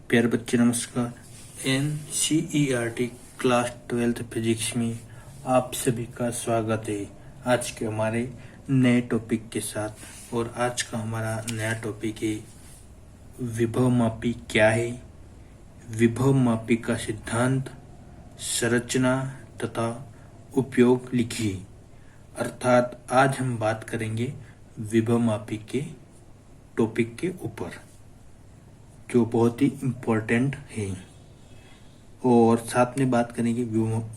प्यारे बच्चे नमस्कार। NCERT क्लास 12th फिजिक्स में आप सभी का स्वागत है आज के हमारे नए टॉपिक के साथ। और आज का हमारा नया टॉपिक है विभव मापी क्या है, विभव मापी का सिद्धांत, संरचना तथा उपयोग लिखिए। अर्थात आज हम बात करेंगे विभव मापी के टॉपिक के ऊपर, जो बहुत ही इम्पोर्टेंट है। और साथ में बात करेंगे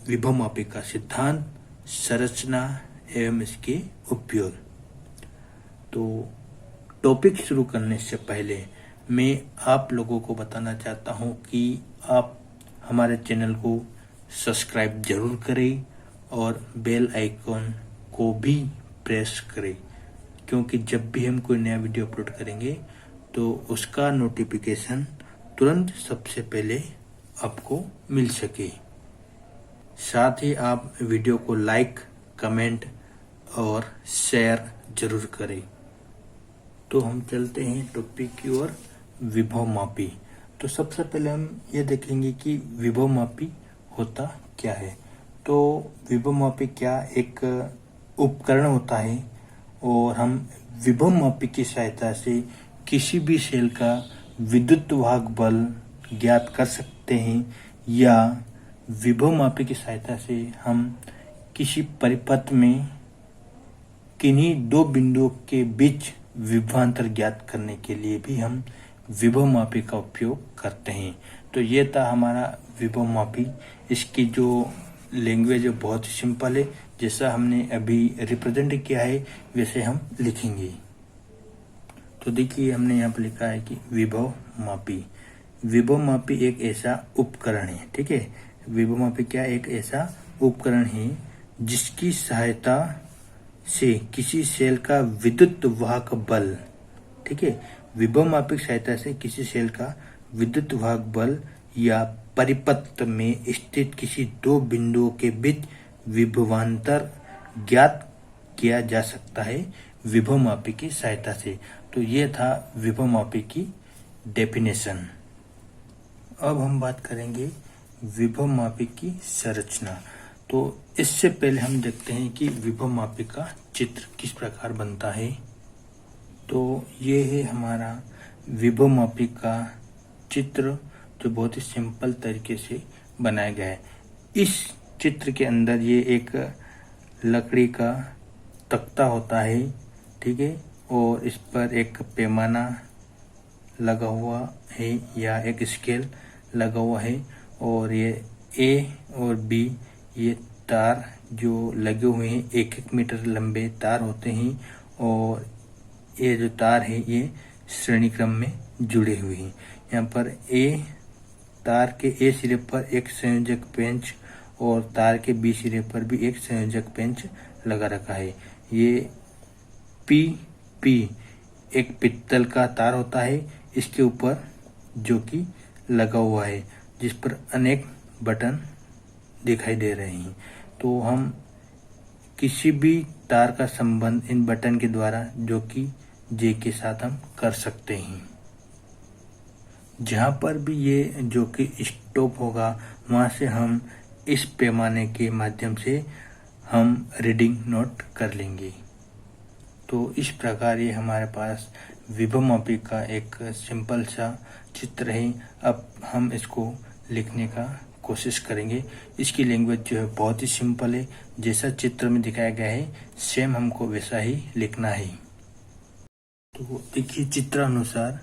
विभव मापी का सिद्धांत, संरचना एवं इसके उपयोग। तो टॉपिक शुरू करने से पहले मैं आप लोगों को बताना चाहता हूं कि आप हमारे चैनल को सब्सक्राइब जरूर करें और बेल आइकॉन को भी प्रेस करें, क्योंकि जब भी हम कोई नया वीडियो अपलोड करेंगे तो उसका नोटिफिकेशन तुरंत सबसे पहले आपको मिल सके। साथ ही आप वीडियो को लाइक, कमेंट और शेयर जरूर करें। तो हम चलते हैं टॉपिक की ओर, विभव मापी। तो सबसे पहले हम ये देखेंगे कि विभव मापी होता क्या है। तो विभव मापी क्या एक उपकरण होता है और हम विभव मापी की सहायता से किसी भी सेल का विद्युत वाहक बल ज्ञात कर सकते हैं, या विभव मापी की सहायता से हम किसी परिपथ में किन्हीं दो बिंदुओं के बीच विभवांतर ज्ञात करने के लिए भी हम विभव मापी का उपयोग करते हैं। तो ये था हमारा विभव मापी। इसकी जो लैंग्वेज है बहुत ही सिंपल है, जैसा हमने अभी रिप्रेजेंट किया है वैसे हम लिखेंगे। तो देखिए हमने यहाँ पर लिखा है कि विभव मापी। विभव मापी एक ऐसा उपकरण है, ठीक है। विभव मापी क्या एक ऐसा उपकरण है जिसकी सहायता से किसी सेल का विद्युत वाहक बल, ठीक है, विभव मापी की सहायता से किसी सेल का विद्युत वाहक बल या परिपथ में स्थित किसी दो बिंदुओं के बीच विभवांतर ज्ञात किया जा सकता है विभव मापी की सहायता से। तो ये था विभव मापी की डेफिनेशन। अब हम बात करेंगे विभव मापी की संरचना। तो इससे पहले हम देखते हैं कि विभव मापी का चित्र किस प्रकार बनता है। तो ये है हमारा विभव मापी का चित्र, जो बहुत ही सिंपल तरीके से बनाया गया है। इस चित्र के अंदर ये एक लकड़ी का तख्ता होता है, ठीक है, और इस पर एक पैमाना लगा हुआ है या एक स्केल लगा हुआ है, और ये A और B ये तार जो लगे हुए हैं 1-1 मीटर लंबे तार होते हैं, और ये जो तार है ये श्रेणी क्रम में जुड़े हुए हैं। यहाँ पर तार के A सिरे पर एक संयोजक पेंच और तार के B सिरे पर भी एक संयोजक पेंच लगा रखा है। ये P एक पित्तल का तार होता है, इसके ऊपर जो कि लगा हुआ है, जिस पर अनेक बटन दिखाई दे रहे हैं। तो हम किसी भी तार का संबंध इन बटन के द्वारा, जो कि J के साथ, हम कर सकते हैं। जहाँ पर भी ये जो कि स्टॉप होगा वहाँ से हम इस पैमाने के माध्यम से हम रीडिंग नोट कर लेंगे। तो इस प्रकार ये हमारे पास विभव मापी का एक सिंपल सा चित्र है। अब हम इसको लिखने का कोशिश करेंगे। इसकी लैंग्वेज जो है बहुत ही सिंपल है, जैसा चित्र में दिखाया गया है सेम हमको वैसा ही लिखना है। तो देखिए चित्र अनुसार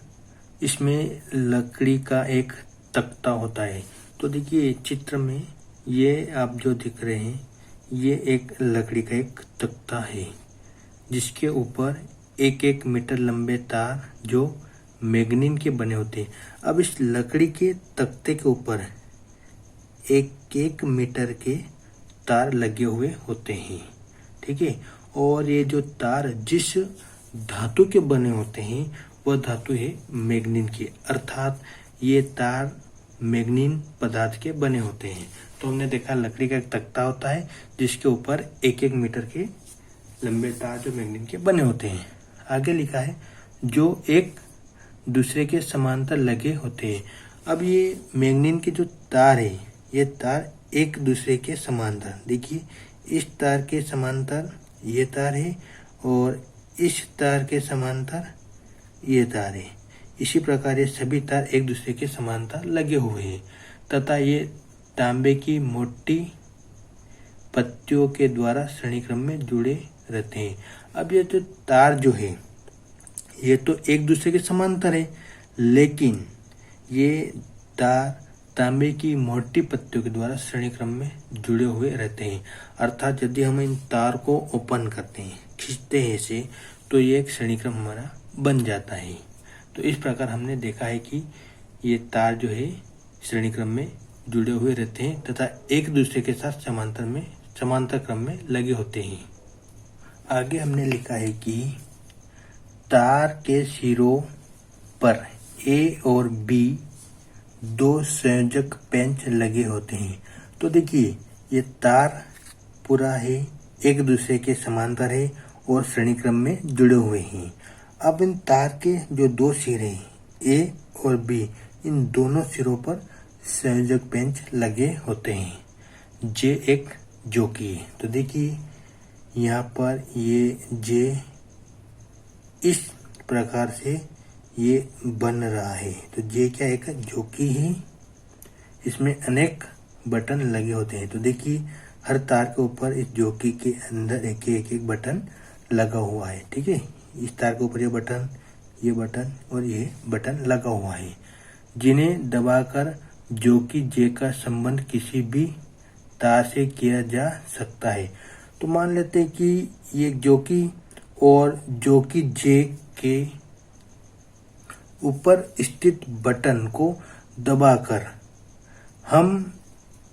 इसमें लकड़ी का एक तख्ता होता है। तो देखिए चित्र में ये आप जो दिख रहे हैं ये एक लकड़ी का एक तख्ता है, जिसके ऊपर 1-1 मीटर लंबे तार जो मैग्नीन के बने होते हैं। अब इस लकड़ी के तख्ते के ऊपर 1-1 मीटर के तार लगे हुए होते हैं, ठीक है। और ये जो तार जिस धातु के बने होते हैं वह धातु है मैग्नीन की, अर्थात ये तार मैग्नीन पदार्थ के बने होते हैं। तो हमने देखा लकड़ी का एक तख्ता होता है जिसके ऊपर 1-1 मीटर के लंबे तार जो मैग्नीन के बने होते हैं। आगे लिखा है जो एक दूसरे के समांतर लगे होते हैं। अब ये मैग्नीन के जो तार है, ये तार एक दूसरे के समांतर, देखिए इस तार के समांतर ये तार है और इस तार के समांतर ये तार है। इसी प्रकार ये सभी तार एक दूसरे के समांतर लगे हुए हैं तथा ये तांबे की मोटी पत्तियों के द्वारा श्रेणी क्रम में जुड़े रहते हैं। अब ये जो तार जो है ये तो एक दूसरे के समांतर है, लेकिन ये तार तांबे की मोटी पत्तियों के द्वारा श्रेणी क्रम में जुड़े हुए रहते हैं। अर्थात यदि हम इन तार को ओपन करते हैं, खींचते हैं इसे, तो ये एक श्रेणी क्रम हमारा बन जाता है। तो इस प्रकार हमने देखा है कि ये तार जो है श्रेणी क्रम में जुड़े हुए रहते हैं तथा एक दूसरे के साथ समांतर क्रम में लगे होते हैं। आगे हमने लिखा है कि तार के सिरों पर ए और बी दो संयोजक पेंच लगे होते हैं। तो देखिए ये तार पूरा है, एक दूसरे के समांतर है और श्रेणी क्रम में जुड़े हुए हैं। अब इन तार के जो दो सिरे ए और बी, इन दोनों सिरों पर संयोजक पेंच लगे होते हैं। जे एक जोकी है, तो देखिए यहाँ पर ये जे इस प्रकार से ये बन रहा है। तो जे क्या एक जोकी है, इसमें अनेक बटन लगे होते हैं। तो देखिए हर तार के ऊपर इस जोकी के अंदर एक बटन लगा हुआ है। ठीक है, इस तार के ऊपर ये बटन और ये बटन लगा हुआ है, जिन्हें दबाकर जोकी जे का संबंध किसी भी तार से किया जा सकता है। तो मान लेते हैं कि ये जोकी और जोकी जे के ऊपर स्थित बटन को दबाकर हम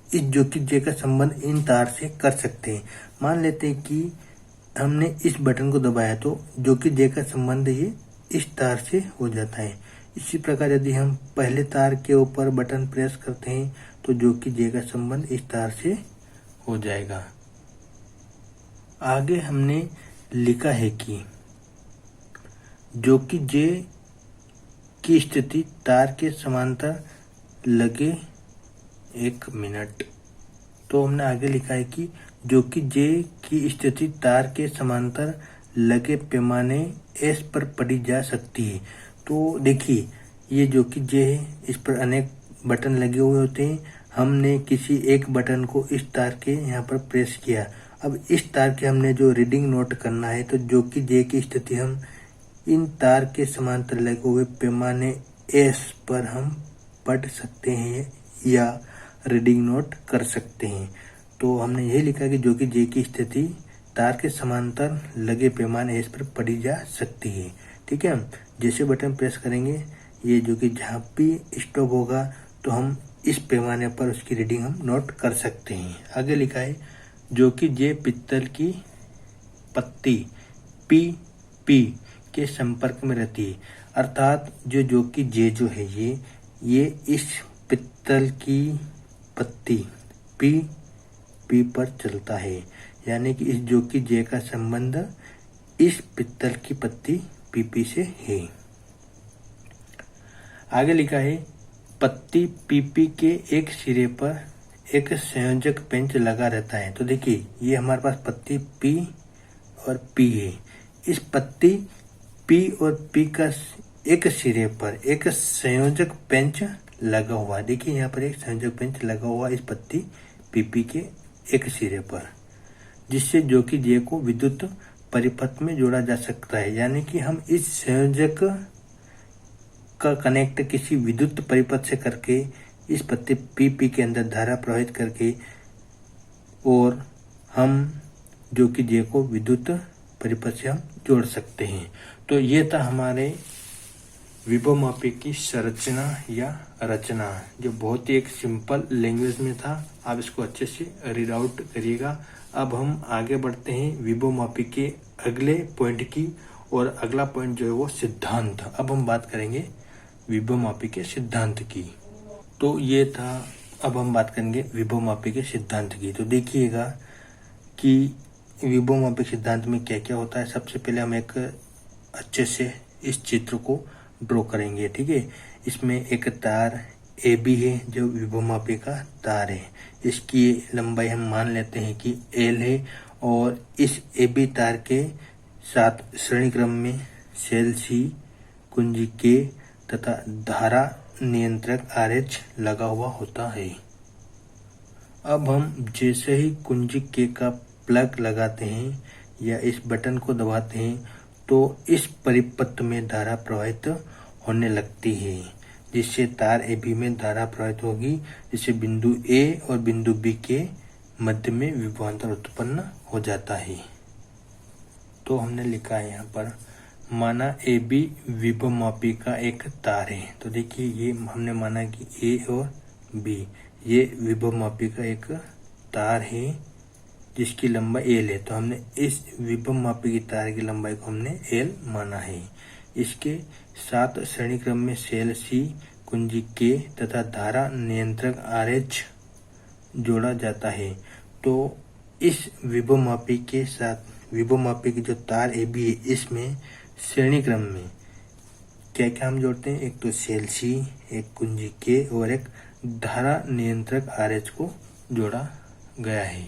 इस जोकी जे का संबंध इन तार से कर सकते हैं। मान लेते हैं कि हमने इस बटन को दबाया तो जोकी जे का संबंध ये इस तार से हो जाता है। इसी प्रकार यदि हम पहले तार के ऊपर बटन प्रेस करते हैं तो जोकी जे का संबंध इस तार से हो जाएगा। आगे हमने लिखा है कि जोकी जे की स्थिति तार के समांतर लगे, एक मिनट, तो हमने आगे लिखा है कि जोकी जे की स्थिति तार के समांतर लगे पैमाने एस पर पढ़ी जा सकती है। तो देखिए ये जोकी जे है, इस पर अनेक बटन लगे हुए होते हैं। हमने किसी एक बटन को इस तार के यहाँ पर प्रेस किया। अब इस तार के हमने जो रीडिंग नोट करना है, तो जोकी जे की स्थिति हम इन तार के समांतर लगे हुए पैमाने एस पर हम पढ़ सकते हैं या रीडिंग नोट कर सकते हैं। तो हमने यही लिखा कि जोकी जे की स्थिति तार के समांतर लगे पैमाने एस पर पढ़ी जा सकती है। ठीक है, जैसे बटन प्रेस करेंगे ये जो कि जहाँ भी स्टॉप होगा तो हम इस पैमाने पर उसकी रीडिंग हम नोट कर सकते हैं। आगे लिखा है जोकी जे पित्तल की पत्ती पी के संपर्क में रहती है। अर्थात जो जोकी जे जो है ये इस पित्तल की पत्ती पी पर चलता है, यानी कि इस जोकी जे का संबंध इस पित्तल की पत्ती पी से है। आगे लिखा है पत्ती पी के एक सिरे पर एक संयोजक पेंच लगा रहता है। तो देखिए ये हमारे पास पत्ती पी और पी है। इस पत्ती पी और पी का एक सिरे पर एक संयोजक पेंच लगा हुआ है। देखिए यहाँ पर एक संयोजक पेंच लगा हुआ है इस पत्ती पी के एक सिरे पर, जिससे जोकी जे को विद्युत परिपथ में जोड़ा जा सकता है। यानी कि हम इस संयोजक का कनेक्ट किसी विद्युत परिपथ से करके इस पत्ती पी के अंदर धारा प्रवाहित करके और हम जोकी जे को विद्युत परिपथ से हम जोड़ सकते हैं। तो ये था हमारे विभवमापी की संरचना या रचना, जो बहुत ही एक सिंपल लैंग्वेज में था। आप इसको अच्छे से रीड आउट करिएगा। अब हम आगे बढ़ते हैं विभवमापी के अगले पॉइंट की, और अगला पॉइंट जो है वो सिद्धांत। अब हम बात करेंगे विभवमापी के सिद्धांत की। तो ये था, अब हम बात करेंगे विभवमापी के सिद्धांत की। तो देखिएगा कि विभवमापी सिद्धांत में क्या क्या होता है। सबसे पहले हम एक अच्छे से इस चित्र को ड्रॉ करेंगे। ठीक है, इसमें एक तार AB है जो विभवमापी का तार है। इसकी लंबाई हम मान लेते हैं कि L है और इस AB तार के साथ श्रेणी क्रम में सेल C, कुंजी K तथा धारा नियंत्रक RH लगा हुआ होता है। अब हम जैसे ही कुंजी K का प्लग लगाते हैं या इस बटन को दबाते हैं तो इस परिपथ में धारा प्रवाहित होने लगती है, जिससे तार AB में धारा प्रवाहित होगी, जिससे बिंदु A और बिंदु B के मध्य में विभवांतर उत्पन्न हो जाता है। तो हमने लिखा है यहाँ पर, माना AB विभवमापी का एक तार है। तो देखिए ये हमने माना कि A और B ये विभवमापी का एक तार है जिसकी लंबाई L है। तो हमने इस विभवमापी की तार की लंबाई को हमने L माना है। इसके साथ श्रेणी क्रम में सेल C, कुंजी K तथा धारा नियंत्रक RH जोड़ा जाता है। तो इस विभवमापी के साथ विभवमापी की जो तार AB है इसमें श्रेणी क्रम में क्या क्या हम जोड़ते हैं, एक तो सेल C, एक कुंजी K और एक धारा नियंत्रक RH को जोड़ा गया है।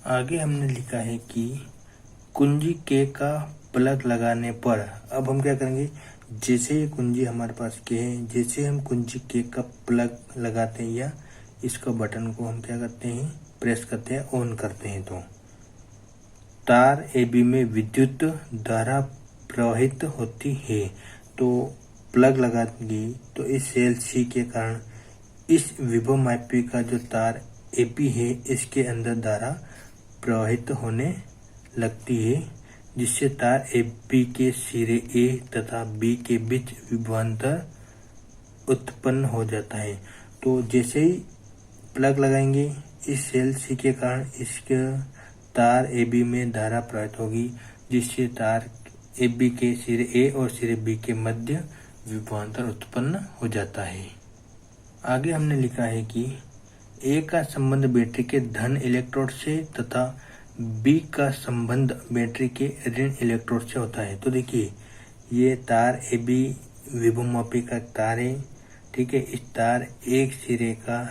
आगे हमने लिखा है कि कुंजी K का प्लग लगाने पर अब हम क्या करेंगे, जैसे ये कुंजी हमारे पास K है, जैसे हम कुंजी K का प्लग लगाते हैं या इसका बटन को हम क्या करते हैं, प्रेस करते हैं, ऑन करते हैं, तो तार AB में विद्युत धारा प्रवाहित होती है। तो प्लग लगाएंगे तो इस सेल C के कारण इस विभवमापी का जो तार AB है इसके अंदर धारा प्रवाहित होने लगती है, जिससे तार AB के सिरे A तथा B के बीच विभवांतर उत्पन्न हो जाता है। तो जैसे ही प्लग लगाएंगे इस सेल C के कारण इसके तार AB में धारा प्रवाहित होगी, जिससे तार AB के सिरे A और सिरे B के मध्य विभवांतर उत्पन्न हो जाता है। आगे हमने लिखा है कि A का संबंध बैटरी के धन इलेक्ट्रोड से तथा B का संबंध बैटरी के ऋण इलेक्ट्रोड से होता है। तो देखिए ये तार AB विभवमापी का तार है, ठीक है। इस तार एक सिरे का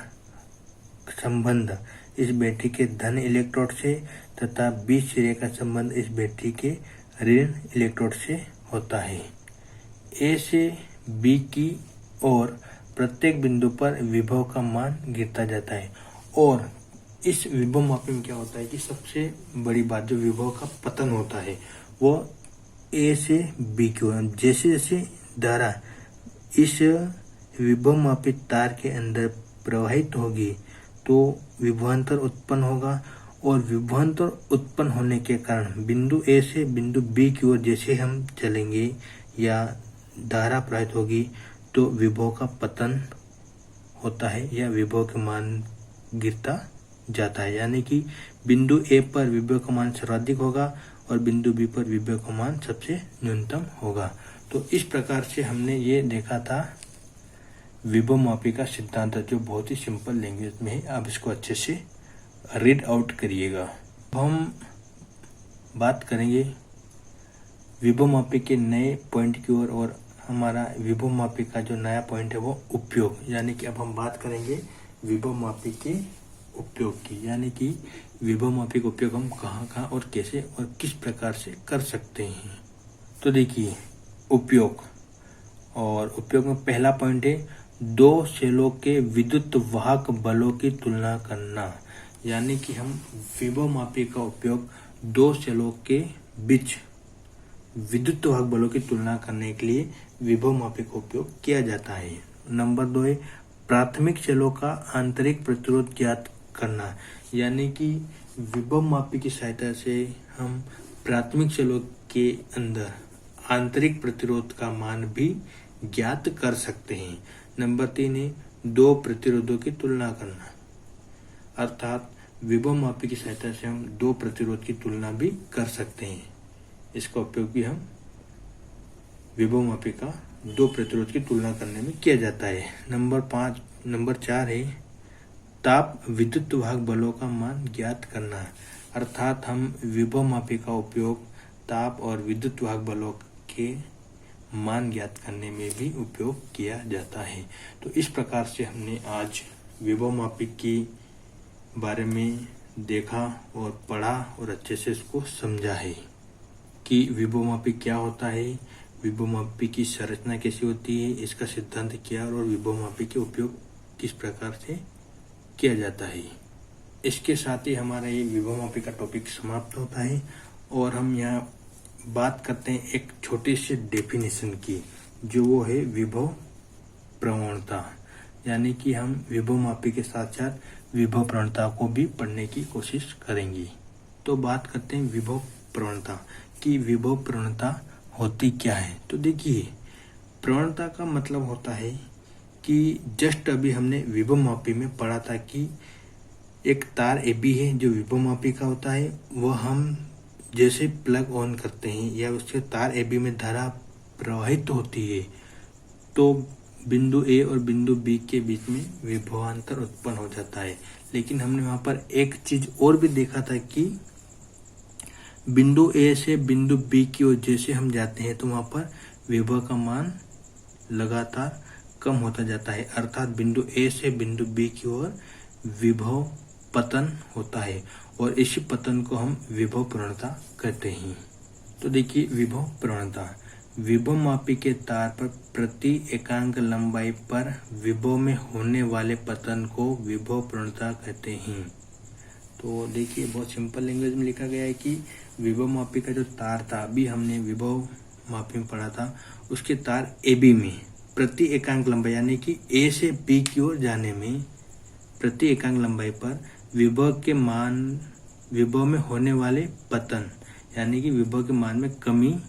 संबंध इस बैटरी के धन इलेक्ट्रोड से तथा B सिरे का संबंध इस बैटरी के ऋण इलेक्ट्रोड से होता है। A से B की ओर प्रत्येक बिंदु पर विभव का मान गिरता जाता है। और इस विभवमापी में क्या होता है कि सबसे बड़ी बात जो विभव का पतन होता है वो A से B की ओर, जैसे जैसे धारा इस विभवमापी तार के अंदर प्रवाहित होगी तो विभवांतर उत्पन्न होगा, और विभवांतर उत्पन्न होने के कारण बिंदु A से बिंदु B की ओर जैसे हम चलेंगे या धारा प्रवाहित होगी तो विभव का पतन होता है या विभव का मान गिरता जाता है। यानी कि बिंदु A पर विभव का मान सर्वाधिक होगा और बिंदु B पर विभव का मान सबसे न्यूनतम होगा। तो इस प्रकार से हमने ये देखा था विभवमापी का सिद्धांत, जो बहुत ही सिंपल लैंग्वेज में है। आप इसको अच्छे से रीड आउट करिएगा। हम बात करेंगे विभवमापी के नए पॉइंट की ओर, और हमारा विभवमापी का जो नया पॉइंट है वो उपयोग, यानी कि अब हम बात करेंगे विभवमापी के उपयोग की, यानी कि विभवमापी का उपयोग हम कहाँ कहाँ और कैसे और किस प्रकार से कर सकते हैं। तो देखिए उपयोग, और उपयोग में पहला पॉइंट है दो सेलों के विद्युत वाहक बलों की तुलना करना। यानी कि हम विभवमापी का उपयोग दो सेलों के बीच विद्युत वाहक बलों की तुलना करने के लिए विभवमापी का उपयोग किया जाता है। नंबर 2 है प्राथमिक सेलों का आंतरिक प्रतिरोध ज्ञात करना। यानी कि विभवमापी की सहायता से हम प्राथमिक सेलों के अंदर आंतरिक प्रतिरोध का मान भी ज्ञात कर सकते हैं। नंबर 3 है दो प्रतिरोधों की तुलना करना, अर्थात विभवमापी की सहायता से हम दो प्रतिरोध की तुलना भी कर सकते हैं। इसका उपयोग भी हम विभवमापी का दो प्रतिरोध की तुलना करने में किया जाता है। नंबर 4 है ताप विद्युत वाहक बलों का मान ज्ञात करना, अर्थात हम विभवमापी का उपयोग ताप और विद्युत वाहक बलों के मान ज्ञात करने में भी उपयोग किया जाता है। तो इस प्रकार से हमने आज विभवमापी के बारे में देखा और पढ़ा और अच्छे से इसको समझा है कि विभवमापी क्या होता है, विभवमापी की संरचना कैसी होती है, इसका सिद्धांत क्या और विभवमापी के उपयोग किस प्रकार से किया जाता है। इसके साथ ही हमारा ये विभवमापी का टॉपिक समाप्त होता है और हम यहाँ बात करते हैं एक छोटी सी डेफिनेशन की, जो वो है विभव प्रवणता। यानी कि हम विभवमापी के साथ साथ विभव प्रवणता को भी पढ़ने की कोशिश करेंगे। तो बात करते हैं विभव प्रवणता कि विभव प्रवणता होती क्या है। तो देखिए, प्रवणता का मतलब होता है कि जस्ट अभी हमने विभवमापी में पढ़ा था कि एक तार AB है जो विभवमापी का होता है। वह हम जैसे प्लग ऑन करते हैं या उसके तार AB में धारा प्रवाहित होती है तो बिंदु A और बिंदु B के बीच में विभवांतर उत्पन्न हो जाता है। लेकिन हमने वहां पर एक चीज और भी देखा था कि बिंदु A से बिंदु B की ओर जैसे हम जाते हैं तो वहां पर विभव का मान लगातार कम होता जाता है, अर्थात बिंदु A से बिंदु B की ओर विभव पतन होता है और इसी पतन को हम विभव प्रवणता कहते हैं। तो देखिए, विभव प्रवणता विभवमापी के तार पर प्रति एकांक लंबाई पर विभव में होने वाले पतन को विभव प्रवणता कहते हैं। तो देखिए, बहुत सिंपल लैंग्वेज में लिखा गया है कि विभवमापी का जो तार था, अभी हमने विभवमापी में पढ़ा था, उसके तार AB में प्रति एकांक लंबाई यानी कि A से B की ओर जाने में प्रति एकांक लंबाई पर विभव में होने वाले पतन यानी कि विभव के मान में कमी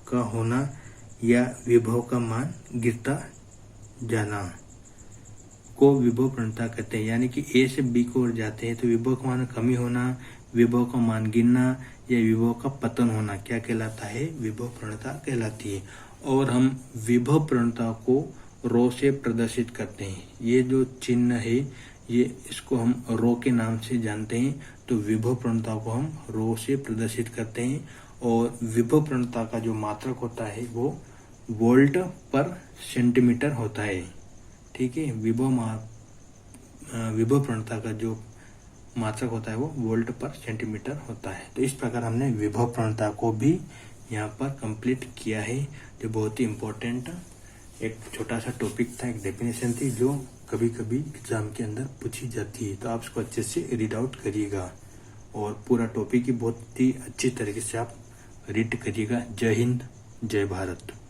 का होना या विभव का मान गिरता जाना को विभव प्रवणता कहते हैं। यानी कि A से B की ओर जाते हैं तो विभव का मान में कमी होना, विभव का मान गिरना या विभव का पतन होना क्या कहलाता है, विभव प्रवणता कहलाती है। और हम विभव प्रवणता को रो से प्रदर्शित करते हैं। ये जो चिन्ह है ये इसको हम रो के नाम से जानते हैं। तो विभव प्रवणता को हम रो से प्रदर्शित करते हैं और विभव प्रवणता का जो मात्रक होता है वो वोल्ट पर सेंटीमीटर होता है। ठीक है, विभव प्रवणता का जो मात्रक होता है वो वोल्ट पर सेंटीमीटर होता है। तो इस प्रकार हमने विभव प्रवणता को भी यहाँ पर कंप्लीट किया है, जो बहुत ही इम्पोर्टेंट एक छोटा सा टॉपिक था, एक डेफिनेशन थी जो कभी कभी एग्जाम के अंदर पूछी जाती है। तो आप इसको अच्छे से रीड आउट करिएगा और पूरा टॉपिक ही बहुत ही अच्छी तरीके से आप रीड करिएगा। जय हिंद, जय भारत।